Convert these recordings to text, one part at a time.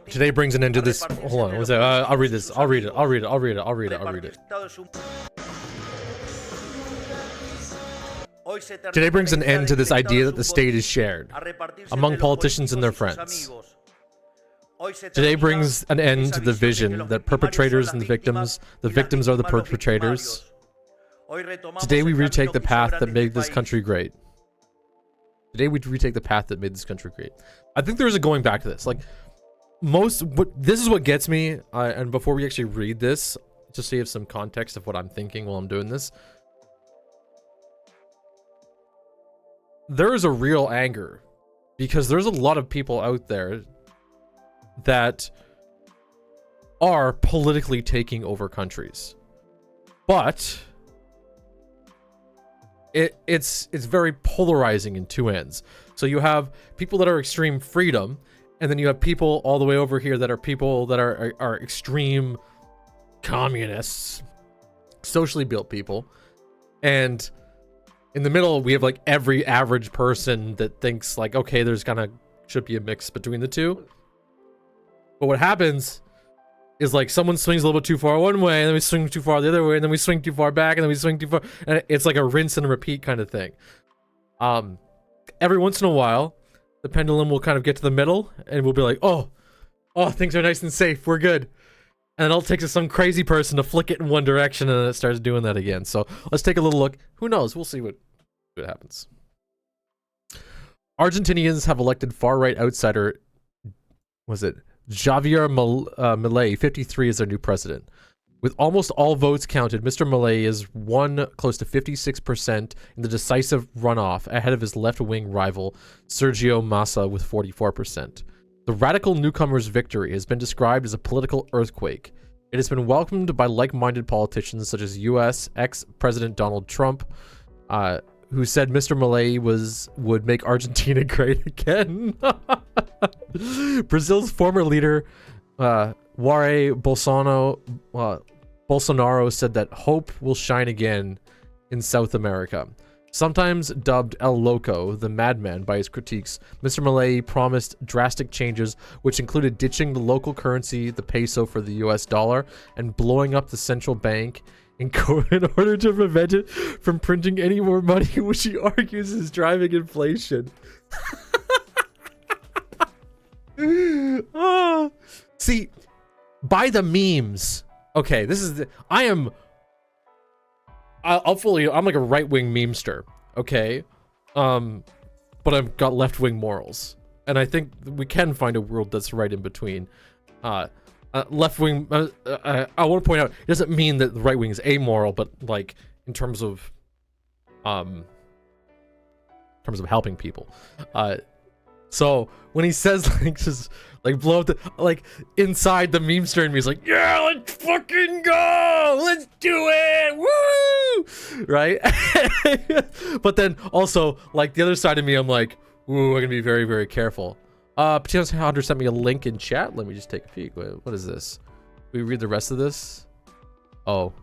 Today brings an end to this. Hold on, one second. I'll read this. I'll read it. Today brings an end to this idea that the state is shared among politicians and their friends. Today brings an end to the vision that perpetrators and the victims are the perpetrators. Today we retake the path that made this country great. Today we retake the path that made this country great. I think there's a going back to this. Like, this is what gets me, and before we actually read this, just so you have some context of what I'm thinking while I'm doing this. There is a real anger, because there's a lot of people out there that are politically taking over countries. But it's very polarizing in two ends. So you have people that are extreme freedom, and then you have people all the way over here that are people that are extreme communists, socially built people. And in the middle, we have like every average person that thinks like, okay, there's should be a mix between the two. But what happens is like someone swings a little bit too far one way, and then we swing too far the other way, and then we swing too far back, and then we swing too far, and it's like a rinse and repeat kind of thing. Every once in a while, the pendulum will kind of get to the middle, and we'll be like, oh, things are nice and safe, we're good. And it'll take some crazy person to flick it in one direction, and then it starts doing that again. So let's take a little look. Who knows? We'll see what happens. Argentinians have elected far-right outsider, Javier Milei, 53, as their new president. With almost all votes counted, Mr. Milei is won close to 56% in the decisive runoff, ahead of his left-wing rival, Sergio Massa, with 44%. The radical newcomer's victory has been described as a political earthquake. It has been welcomed by like-minded politicians such as U.S. ex-President Donald Trump, who said Mr. Milei would make Argentina great again. Brazil's former leader, Jair Bolsonaro, said that hope will shine again in South America. Sometimes dubbed El Loco, the madman, by his critiques, Mr. Milei promised drastic changes, which included ditching the local currency, the peso, for the US dollar, and blowing up the central bank in order to prevent it from printing any more money, which he argues is driving inflation. See, by the memes. Okay, this is I'm like a right-wing memester, okay? But I've got left-wing morals. And I think we can find a world that's right in between. Left-wing, I want to point out, it doesn't mean that the right-wing is amoral, but like in terms of helping people. So when he says like just like blow up the like inside the memester in me is like, yeah, let's fucking go, let's do it, woo, right? But then also like the other side of me, I'm like, ooh, I'm gonna be very, very careful. Patino's Hunter sent me a link in chat. Let me just take a peek. Wait, what is this? We read the rest of this? Oh,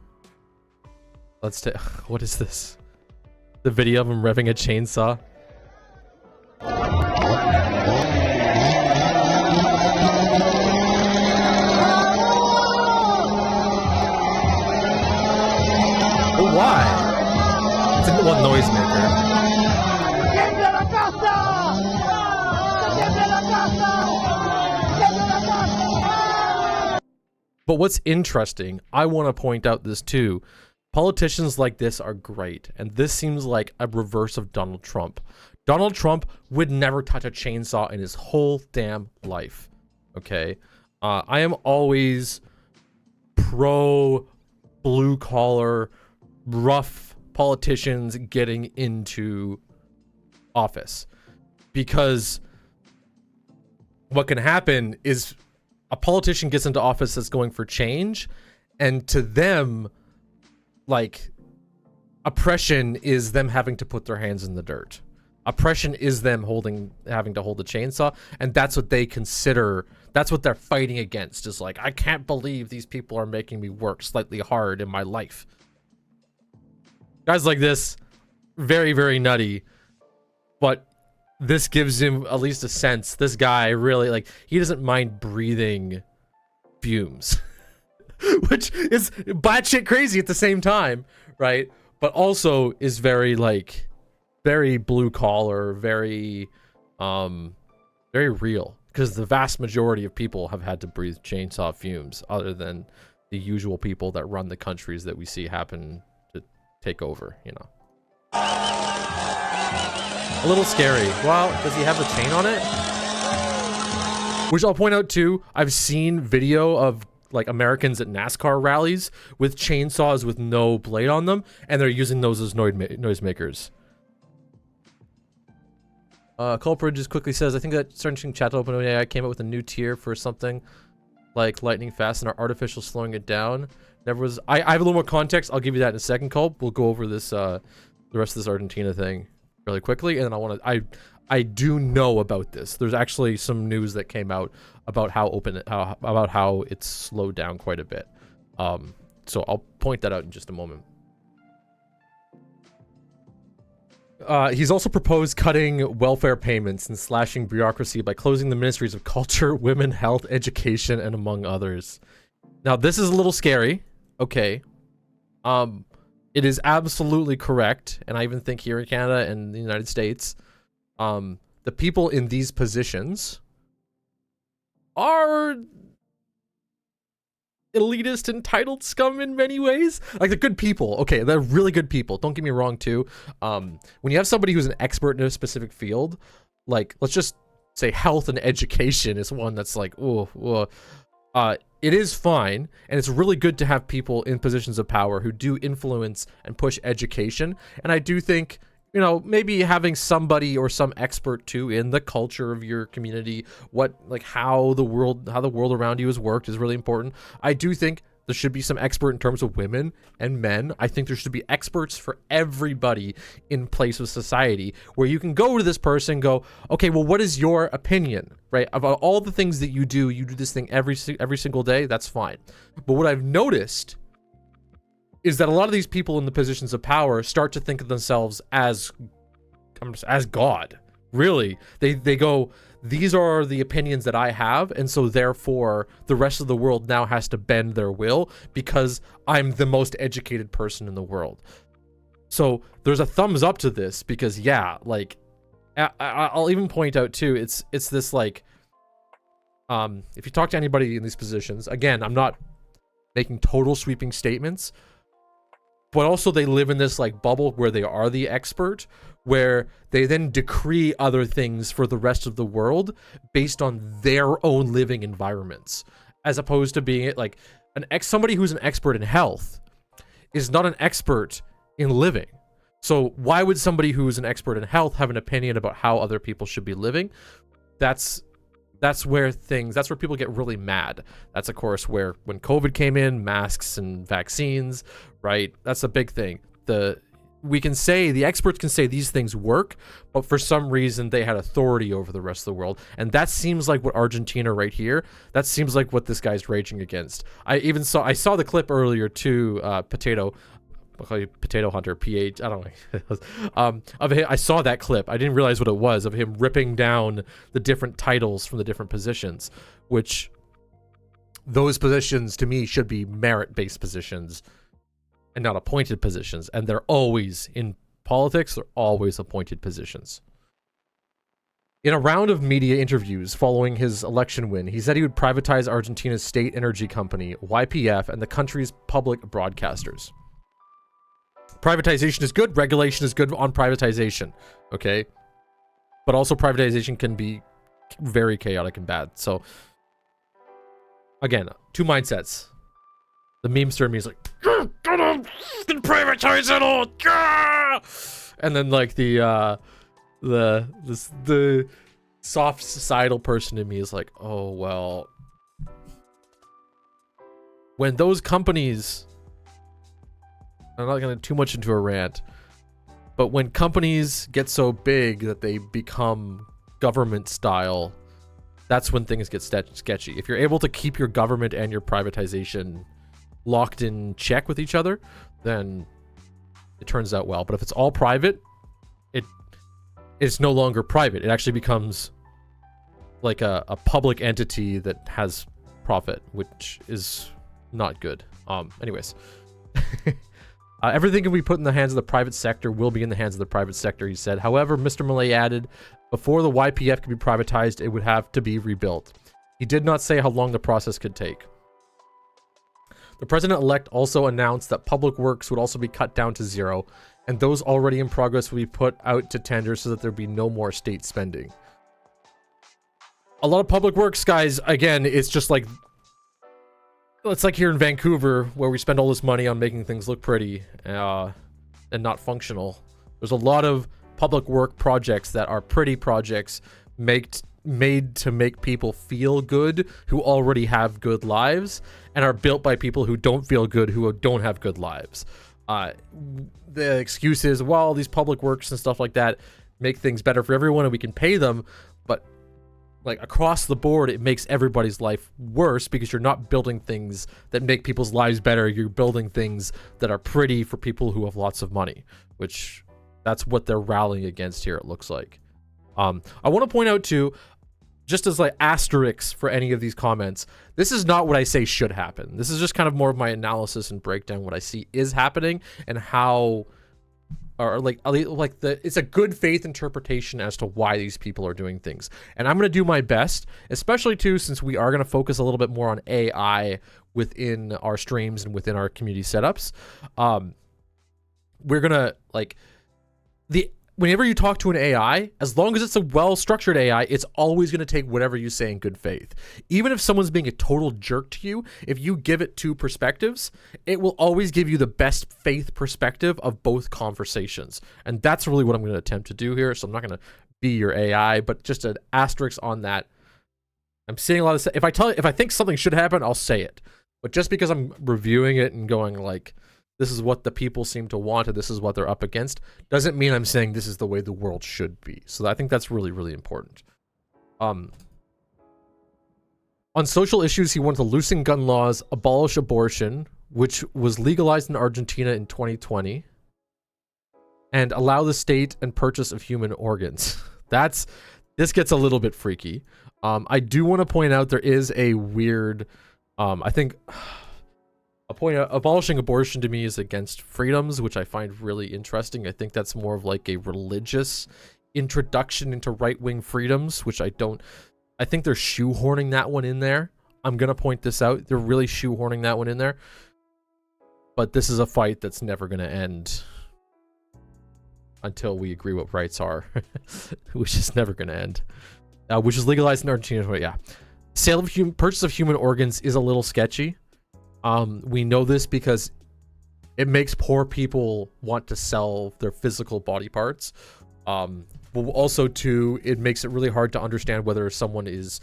let's take. What is this? The video of him revving a chainsaw. But why? It's a little noisemaker. But what's interesting, I want to point out this too. Politicians like this are great, and this seems like a reverse of Donald Trump. Donald Trump would never touch a chainsaw in his whole damn life. Okay? I am always pro blue collar, rough politicians getting into office. Because what can happen is a politician gets into office that's going for change, and to them, like, oppression is them having to put their hands in the dirt. Oppression is them having to hold the chainsaw, and that's what they consider, that's what they're fighting against, is like, I can't believe these people are making me work slightly hard in my life. Guys like this, very, very nutty, but this gives him at least a sense. This guy really, like, he doesn't mind breathing fumes, which is batshit crazy at the same time, right? But also is very, like, very blue collar, very real, because the vast majority of people have had to breathe chainsaw fumes, other than the usual people that run the countries that we see happen to take over, you know. A little scary. Well, does he have the chain on it? Which I'll point out too, I've seen video of like Americans at NASCAR rallies with chainsaws with no blade on them, and they're using those as noisemakers. Culprit just quickly says, I think that searching chat open AI came up with a new tier for something like lightning fast and our artificial slowing it down. Never was. I have a little more context. I'll give you that in a second, Culp. We'll go over this the rest of this Argentina thing really quickly, and then I do know about this. There's actually some news that came out about how it's slowed down quite a bit. So I'll point that out in just a moment. He's also proposed cutting welfare payments and slashing bureaucracy by closing the ministries of culture, women, health, education, and among others. Now, this is a little scary. Okay. It is absolutely correct, and I even think here in Canada and the United States, the people in these positions are elitist, entitled scum in many ways. Like, they're good people. Okay, they're really good people. Don't get me wrong, too. When you have somebody who's an expert in a specific field, like, let's just say health and education is one that's like, it is fine, and it's really good to have people in positions of power who do influence and push education. And I do think, you know, maybe having somebody or some expert too in the culture of your community, how the world around you has worked is really important. I do think there should be some expert in terms of women and men. I think there should be experts for everybody in place of society, where you can go to this person and go, okay, well, what is your opinion, right? About all the things that you do this thing every single day, that's fine. But what I've noticed is that a lot of these people in the positions of power start to think of themselves as God. Really, they go, these are the opinions that I have, and so therefore the rest of the world now has to bend their will because I'm the most educated person in the world. So there's a thumbs up to this, because yeah, like I'll even point out too, it's this like, if you talk to anybody in these positions, again, I'm not making total sweeping statements, but also they live in this like bubble where they are the expert, where they then decree other things for the rest of the world based on their own living environments, as opposed to being like somebody who's an expert in health is not an expert in living. So why would somebody who's an expert in health have an opinion about how other people should be living? That's where people get really mad. That's of course where, when COVID came in, masks and vaccines, right? That's a big thing. The experts can say these things work, but for some reason they had authority over the rest of the world. And that seems like what Argentina right here, that seems like what this guy's raging against. I saw the clip earlier too, Potato Hunter, PH, I don't know, of him. I saw that clip. I didn't realize what it was, of him ripping down the different titles from the different positions, which those positions to me should be merit-based positions and not appointed positions. And they're always, in politics, they're always appointed positions. In a round of media interviews following his election win, he said he would privatize Argentina's state energy company, YPF, and the country's public broadcasters. Privatization is good. Regulation is good on privatization. Okay. But also privatization can be very chaotic and bad. So again, two mindsets. The memester in me is like, gotta privatize it all. And then like the soft societal person in me is like, oh, well, when those companies, I'm not going to too much into a rant, but when companies get so big that they become government style, that's when things get sketchy. If you're able to keep your government and your privatization locked in check with each other, then it turns out well. But if it's all private, it's no longer private. It actually becomes like a public entity that has profit, which is not good. Anyways. Everything can be put in the hands of the private sector will be in the hands of the private sector, he said. However, Mr. Millet added, before the YPF could be privatized, it would have to be rebuilt. He did not say how long the process could take. The president-elect also announced that public works would also be cut down to zero, and those already in progress would be put out to tender so that there'd be no more state spending. A lot of public works, guys, again, it's just like... It's like here in Vancouver, where we spend all this money on making things look pretty and not functional. There's a lot of public work projects that are pretty projects made to make people feel good who already have good lives, and are built by people who don't feel good, who don't have good lives. The excuse is, well, these public works and stuff like that make things better for everyone and we can pay them, but like across the board, it makes everybody's life worse because you're not building things that make people's lives better. You're building things that are pretty for people who have lots of money, which that's what they're rallying against here, it looks like. I want to point out too, just as like asterisks for any of these comments, this is not what I say should happen. This is just kind of more of my analysis and breakdown what I see is happening and how, or it's a good faith interpretation as to why these people are doing things. And I'm going to do my best, especially too, since we are going to focus a little bit more on AI within our streams and within our community setups. We're going to whenever you talk to an AI, as long as it's a well-structured AI, it's always going to take whatever you say in good faith. Even if someone's being a total jerk to you, if you give it two perspectives, it will always give you the best faith perspective of both conversations. And that's really what I'm going to attempt to do here. So I'm not going to be your AI, but just an asterisk on that. I'm seeing a lot of... If I think something should happen, I'll say it. But just because I'm reviewing it and going like, this is what the people seem to want and this is what they're up against, doesn't mean I'm saying this is the way the world should be. So I think that's really, really important. On social issues, he wanted to loosen gun laws, abolish abortion, which was legalized in Argentina in 2020, and allow the state and purchase of human organs. This gets a little bit freaky. I do want to point out there is a weird, I think... A point out, abolishing abortion to me is against freedoms, which I find really interesting. I think that's more of like a religious introduction into right-wing freedoms, which I think they're shoehorning that one in there. I'm going to point this out. They're really shoehorning that one in there. But this is a fight that's never going to end until we agree what rights are, which is never going to end. Which is legalized in Argentina. But yeah. Purchase of human organs is a little sketchy. We know this because it makes poor people want to sell their physical body parts. But also too, it makes it really hard to understand whether someone is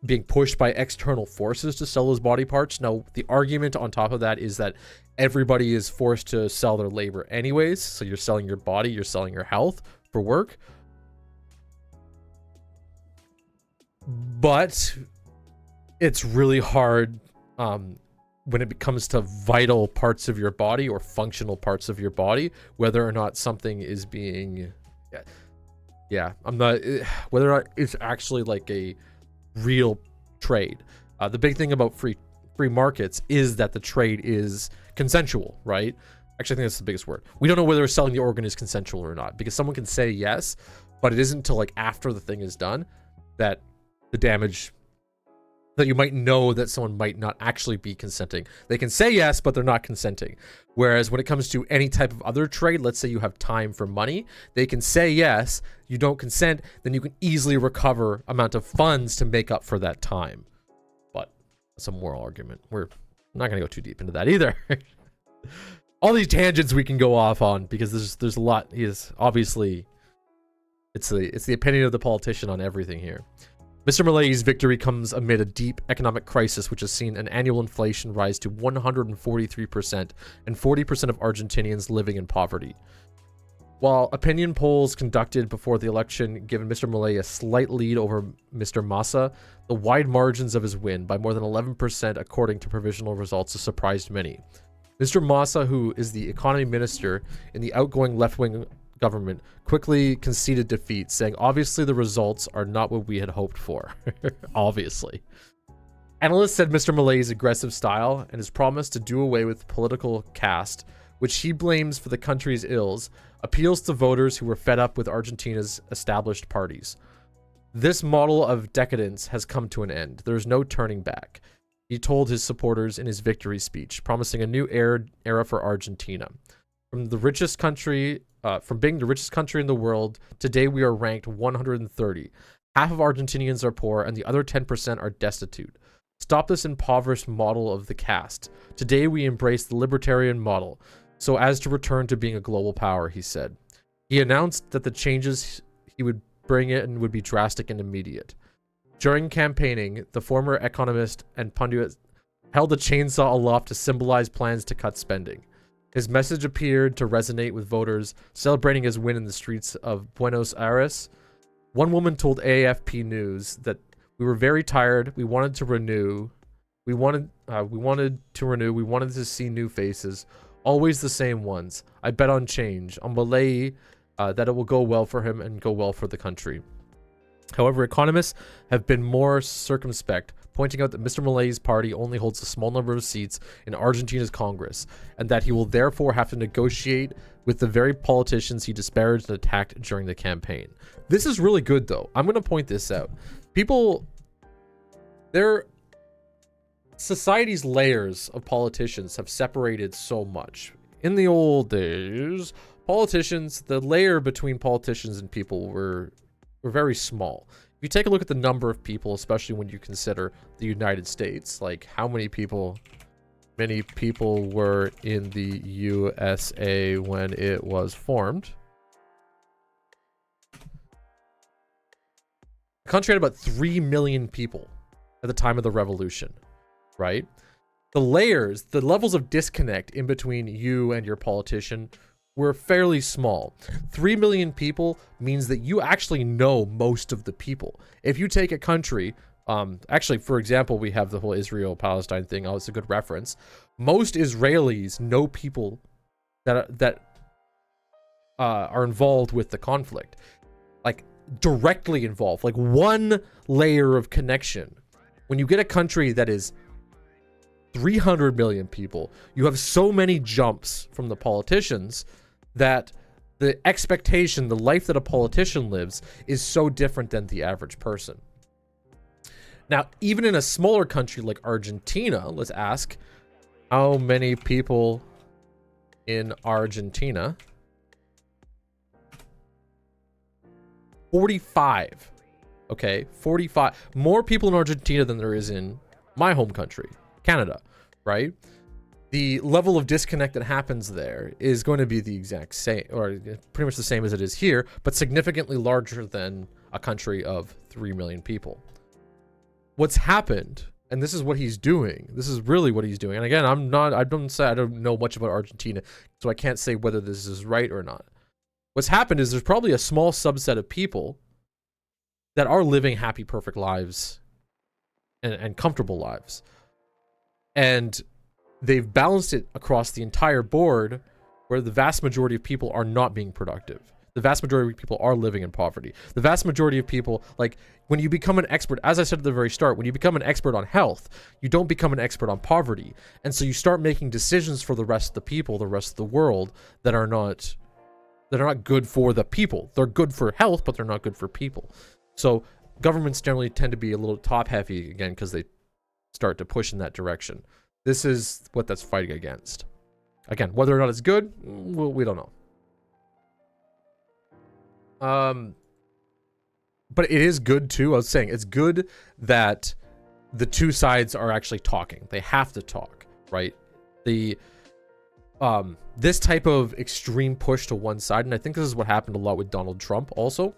being pushed by external forces to sell those body parts. Now, the argument on top of that is that everybody is forced to sell their labor anyways. So you're selling your body, you're selling your health for work. But it's really hard when it comes to vital parts of your body or functional parts of your body, whether or not something is being, whether or not it's actually like a real trade. The big thing about free markets is that the trade is consensual, right? Actually, I think that's the biggest word. We don't know whether selling the organ is consensual or not, because someone can say yes, but it isn't until like after the thing is done that the damage, that you might know that someone might not actually be consenting. They can say yes, but they're not consenting. Whereas when it comes to any type of other trade, let's say you have time for money, they can say yes, you don't consent, then you can easily recover amount of funds to make up for that time. But that's a moral argument. We're not going to go too deep into that either. All these tangents we can go off on because there's a lot. Obviously, it's the opinion of the politician on everything here. Mr. Millet's victory comes amid a deep economic crisis, which has seen an annual inflation rise to 143% and 40% of Argentinians living in poverty. While opinion polls conducted before the election given Mr. Millet a slight lead over Mr. Massa, the wide margins of his win, by more than 11% according to provisional results, has surprised many. Mr. Massa, who is the economy minister in the outgoing left-wing government quickly conceded defeat, saying, obviously the results are not what we had hoped for. Obviously. Analysts said Mr. Malay's aggressive style and his promise to do away with political caste, which he blames for the country's ills, appeals to voters who were fed up with Argentina's established parties. This model of decadence has come to an end. There is no turning back, he told his supporters in his victory speech, promising a new era for Argentina. From being the richest country in the world, today we are ranked 130. Half of Argentinians are poor, and the other 10% are destitute. Stop this impoverished model of the caste. Today we embrace the libertarian model, so as to return to being a global power, he said. He announced that the changes he would bring in would be drastic and immediate. During campaigning, the former economist and pundit held a chainsaw aloft to symbolize plans to cut spending. His message appeared to resonate with voters, celebrating his win in the streets of Buenos Aires. One woman told AFP News that we were very tired. We wanted to renew. We wanted to see new faces, always the same ones. I bet on change, on Malay, that it will go well for him and go well for the country. However, economists have been more circumspect, pointing out that Mr. Malay's party only holds a small number of seats in Argentina's Congress, and that he will therefore have to negotiate with the very politicians he disparaged and attacked during the campaign. This is really good, though. I'm going to point this out. Society's layers of politicians have separated so much. In the old days, the layer between politicians and people were very small. If you take a look at the number of people, especially when you consider the United States, like how many people were in the USA when it was formed. The country had about 3 million people at the time of the revolution, right? The levels of disconnect in between you and your politician were fairly small. 3 million people means that you actually know most of the people. If you take a country, actually, for example, we have the whole Israel-Palestine thing. Oh, it's a good reference. Most Israelis know people that are involved with the conflict, like directly involved, like one layer of connection. When you get a country that is 300 million people, you have so many jumps from the politicians that the expectation, the life that a politician lives, is so different than the average person. Now, even in a smaller country like Argentina, let's ask how many people in Argentina? 45. Okay, 45. More people in Argentina than there is in my home country, Canada, right? The level of disconnect that happens there is going to be the exact same, or pretty much the same as it is here, but significantly larger than a country of 3 million people. What's happened, and this is what he's doing, this is really what he's doing, and again, I don't know much about Argentina, so I can't say whether this is right or not. What's happened is there's probably a small subset of people that are living happy, perfect lives and comfortable lives. And they've balanced it across the entire board where the vast majority of people are not being productive. The vast majority of people are living in poverty. The vast majority of people, like when you become an expert, as I said at the very start, when you become an expert on health, you don't become an expert on poverty. And so you start making decisions for the rest of the people, the rest of the world, that are not good for the people. They're good for health, but they're not good for people. So governments generally tend to be a little top heavy again because they start to push in that direction. This is what that's fighting against. Again, whether or not it's good, we don't know. But it is good too. I was saying it's good that the two sides are actually talking. They have to talk, right? This type of extreme push to one side, and I think this is what happened a lot with Donald Trump also,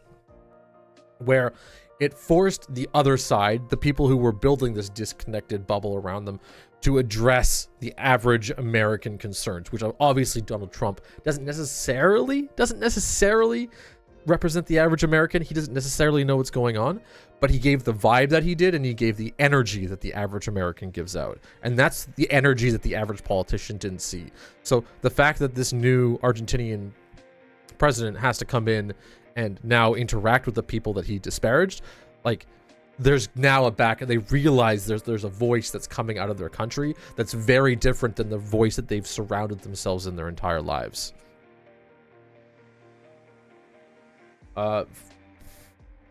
where it forced the other side, the people who were building this disconnected bubble around them, to address the average American concerns, which obviously Donald Trump doesn't necessarily represent the average American. He doesn't necessarily know what's going on, but he gave the vibe that he did, and he gave the energy that the average American gives out. And that's the energy that the average politician didn't see. So the fact that this new Argentinian president has to come in and now interact with the people that he disparaged, like there's now they realize there's a voice that's coming out of their country that's very different than the voice that they've surrounded themselves in their entire lives.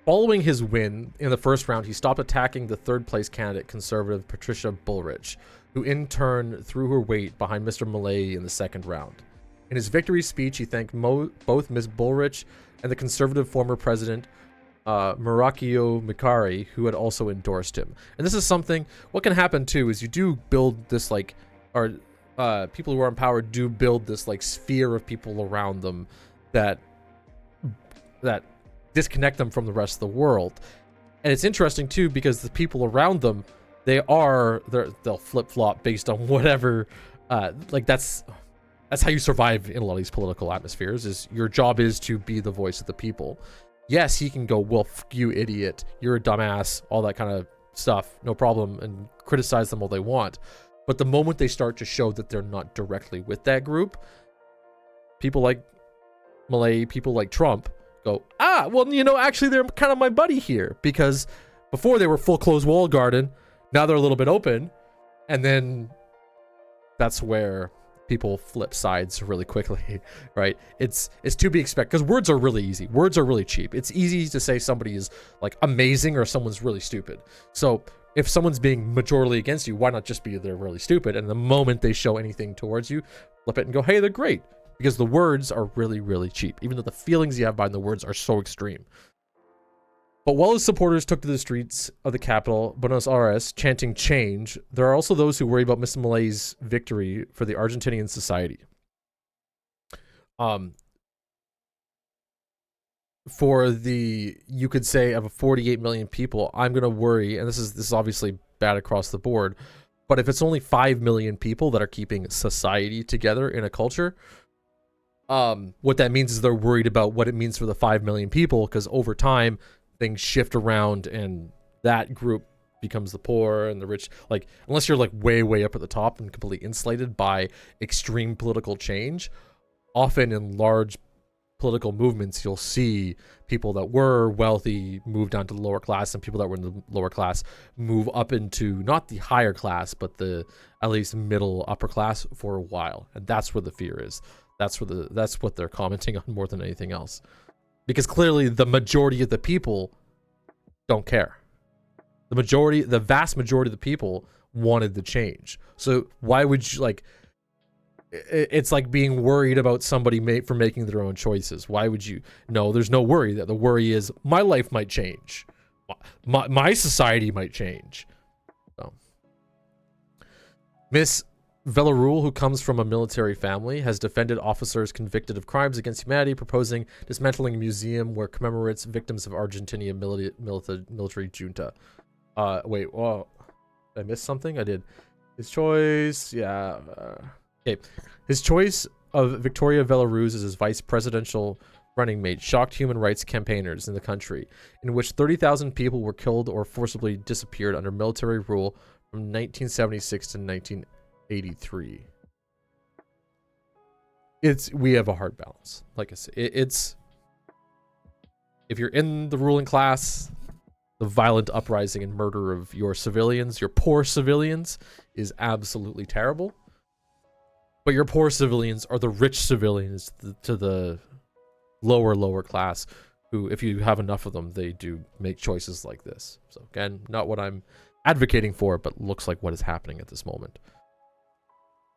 Following his win in the first round, he stopped attacking the third place candidate, conservative Patricia Bullrich, who in turn threw her weight behind Mr. Milei in the second round. In his victory speech, he thanked both Ms. Bullrich and the conservative former president, Mauricio Macri, who had also endorsed him. And this is something, what can happen too is you do build this like, or people who are in power do build this like sphere of people around them that disconnect them from the rest of the world. And it's interesting too because the people around them, they'll flip-flop based on whatever, like that's how you survive in a lot of these political atmospheres, is your job is to be the voice of the people. Yes, he can go, well, you idiot, you're a dumbass, all that kind of stuff, no problem, and criticize them all they want. But the moment they start to show that they're not directly with that group, people like Milei, people like Trump go, well, you know, actually they're kind of my buddy here, because before they were full closed wall garden, now they're a little bit open, and then that's where people flip sides really quickly, right? It's to be expected, because words are really easy. Words are really cheap. It's easy to say somebody is like amazing or someone's really stupid. So if someone's being majorly against you, why not just be they're really stupid? And the moment they show anything towards you, flip it and go, hey, they're great. Because the words are really, really cheap, even though the feelings you have behind the words are so extreme. But while his supporters took to the streets of the capital, Buenos Aires, chanting change, there are also those who worry about Mr. Milei's victory for the Argentinian society. For the, you could say, of 48 million people, I'm going to worry, and this is obviously bad across the board, but if it's only 5 million people that are keeping society together in a culture, what that means is they're worried about what it means for the 5 million people, because over time, things shift around and that group becomes the poor and the rich. Like, unless you're like way up at the top and completely insulated by extreme political change, often in large political movements, you'll see people that were wealthy move down to the lower class, and people that were in the lower class move up into not the higher class, but the at least middle upper class for a while. And that's where the fear is. That's what they're commenting on more than anything else. Because clearly the majority of the people don't care. The vast majority of the people wanted the change. So why would you, like, it's like being worried about somebody for making their own choices. Why would you? No, there's no worry. The worry is my life might change. My society might change. So. Miss Villarreal, who comes from a military family, has defended officers convicted of crimes against humanity, proposing dismantling a museum where commemorates victims of Argentina military junta. Wait, oh, did I miss something? I did. His choice, yeah. Okay, his choice of Victoria Villarreal as his vice presidential running mate shocked human rights campaigners in the country, in which 30,000 people were killed or forcibly disappeared under military rule from 1976 to 1983. We have a hard balance. Like I said, it's if you're in the ruling class, the violent uprising and murder of your civilians, your poor civilians, is absolutely terrible. But your poor civilians are the rich civilians to the lower class, who, if you have enough of them, they do make choices like this. So again, not what I'm advocating for, but looks like what is happening at this moment.